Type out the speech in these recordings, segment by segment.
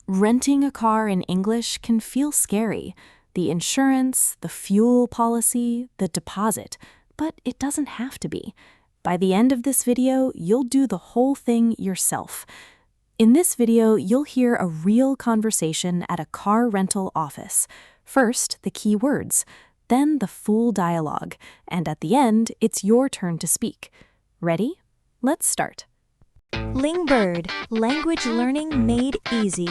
Renting a car in English can feel scary. The insurance, the fuel policy, the deposit, but it doesn't have to be. By the end of this video, you'll do the whole thing yourself. In this video, you'll hear a real conversation at a car rental office. First, the key words, then the full dialogue, and at the end, it's your turn to speak. Ready? Let's start. engVid, language learning made easy.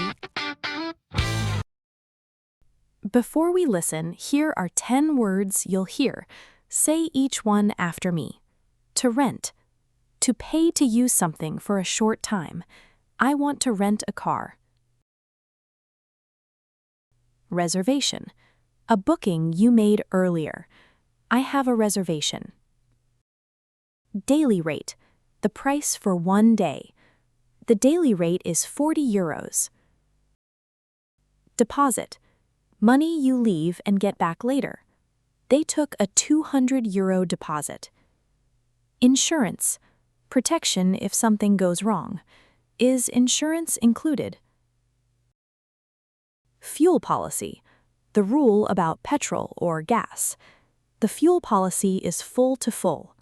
Before we listen, here are 10 words you'll hear. Say each one after me. To rent. To pay to use something for a short time. I want to rent a car. Reservation. A booking you made earlier. I have a reservation. Daily rate. The price for one day. The daily rate is 40 euros. Deposit. Money you leave and get back later. They took a 200 euro deposit. Insurance. Protection if something goes wrong. Is insurance included? Fuel policy. The rule about petrol or gas. The fuel policy is full to full.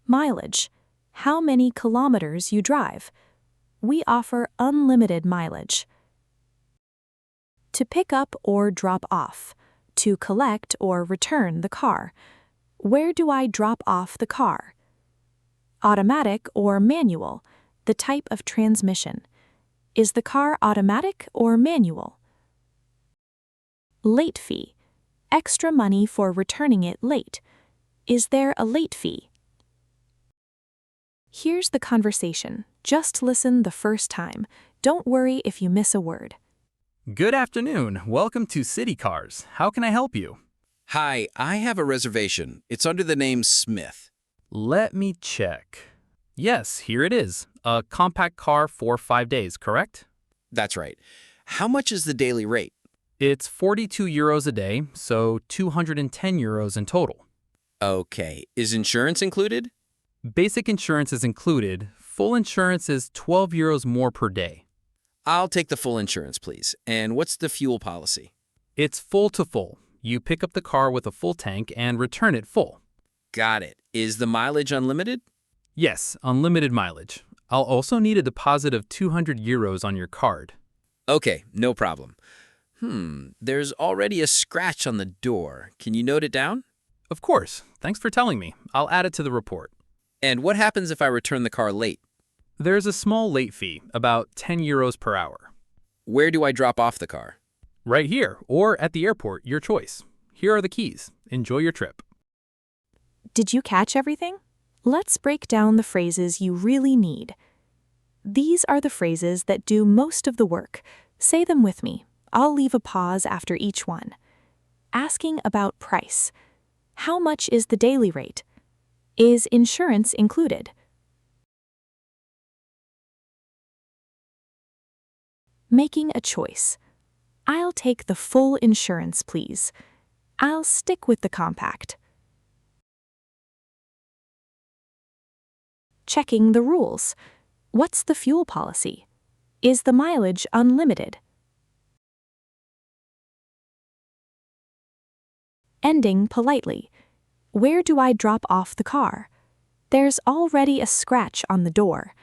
Mileage. How many kilometers you drive. We offer unlimited mileage. To pick up or drop off. To collect or return the car. Where do I drop off the car? Automatic or manual. The type of transmission. Is the car automatic or manual? Late fee. Extra money for returning it late. Is there a late fee? Here's the conversation. Just listen the first time. Don't worry if you miss a word. Good afternoon. Welcome to City Cars. How can I help you? Hi, I have a reservation. It's under the name Smith. Let me check. Yes, here it is. A compact car for 5 days, correct? That's right. How much is the daily rate? It's 42 euros a day, so 210 euros in total. Okay. Is insurance included? Basic insurance is included. Full insurance is 12 euros more per day. I'll take the full insurance, please. And what's the fuel policy? It's full to full. You pick up the car with a full tank and return it full. Got it. Is the mileage unlimited? Yes, unlimited mileage. I'll also need a deposit of 200 euros on your card. Okay, no problem. There's already a scratch on the door. Can you note it down? Of course. Thanks for telling me. I'll add it to the report. And what happens if I return the car late? There's a small late fee, about 10 euros per hour. Where do I drop off the car? Right here, or at the airport, your choice. Here are the keys. Enjoy your trip. Did you catch everything? Let's break down the phrases you really need. These are the phrases that do most of the work. Say them with me. I'll leave a pause after each one. Asking about price. How much is the daily rate? Is insurance included? Making a choice. I'll take the full insurance, please. I'll stick with the compact. Checking the rules. What's the fuel policy? Is the mileage unlimited? Ending politely. Where do I drop off the car? There's already a scratch on the door.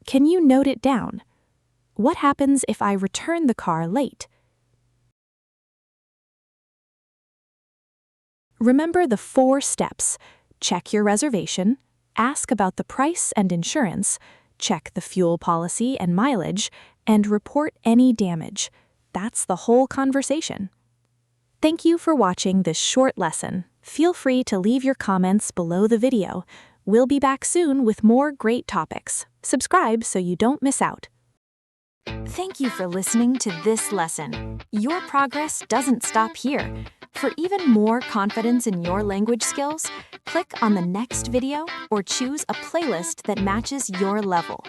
Can you note it down? What happens if I return the car late? Remember the 4 steps. Check your reservation, ask about the price and insurance, check the fuel policy and mileage, and report any damage. That's the whole conversation. Thank you for watching this short lesson. Feel free to leave your comments below the video. We'll be back soon with more great topics. Subscribe so you don't miss out. Thank you for listening to this lesson. Your progress doesn't stop here. For even more confidence in your language skills, click on the next video or choose a playlist that matches your level.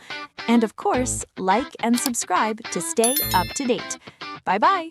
And of course, like and subscribe to stay up to date. Bye-bye!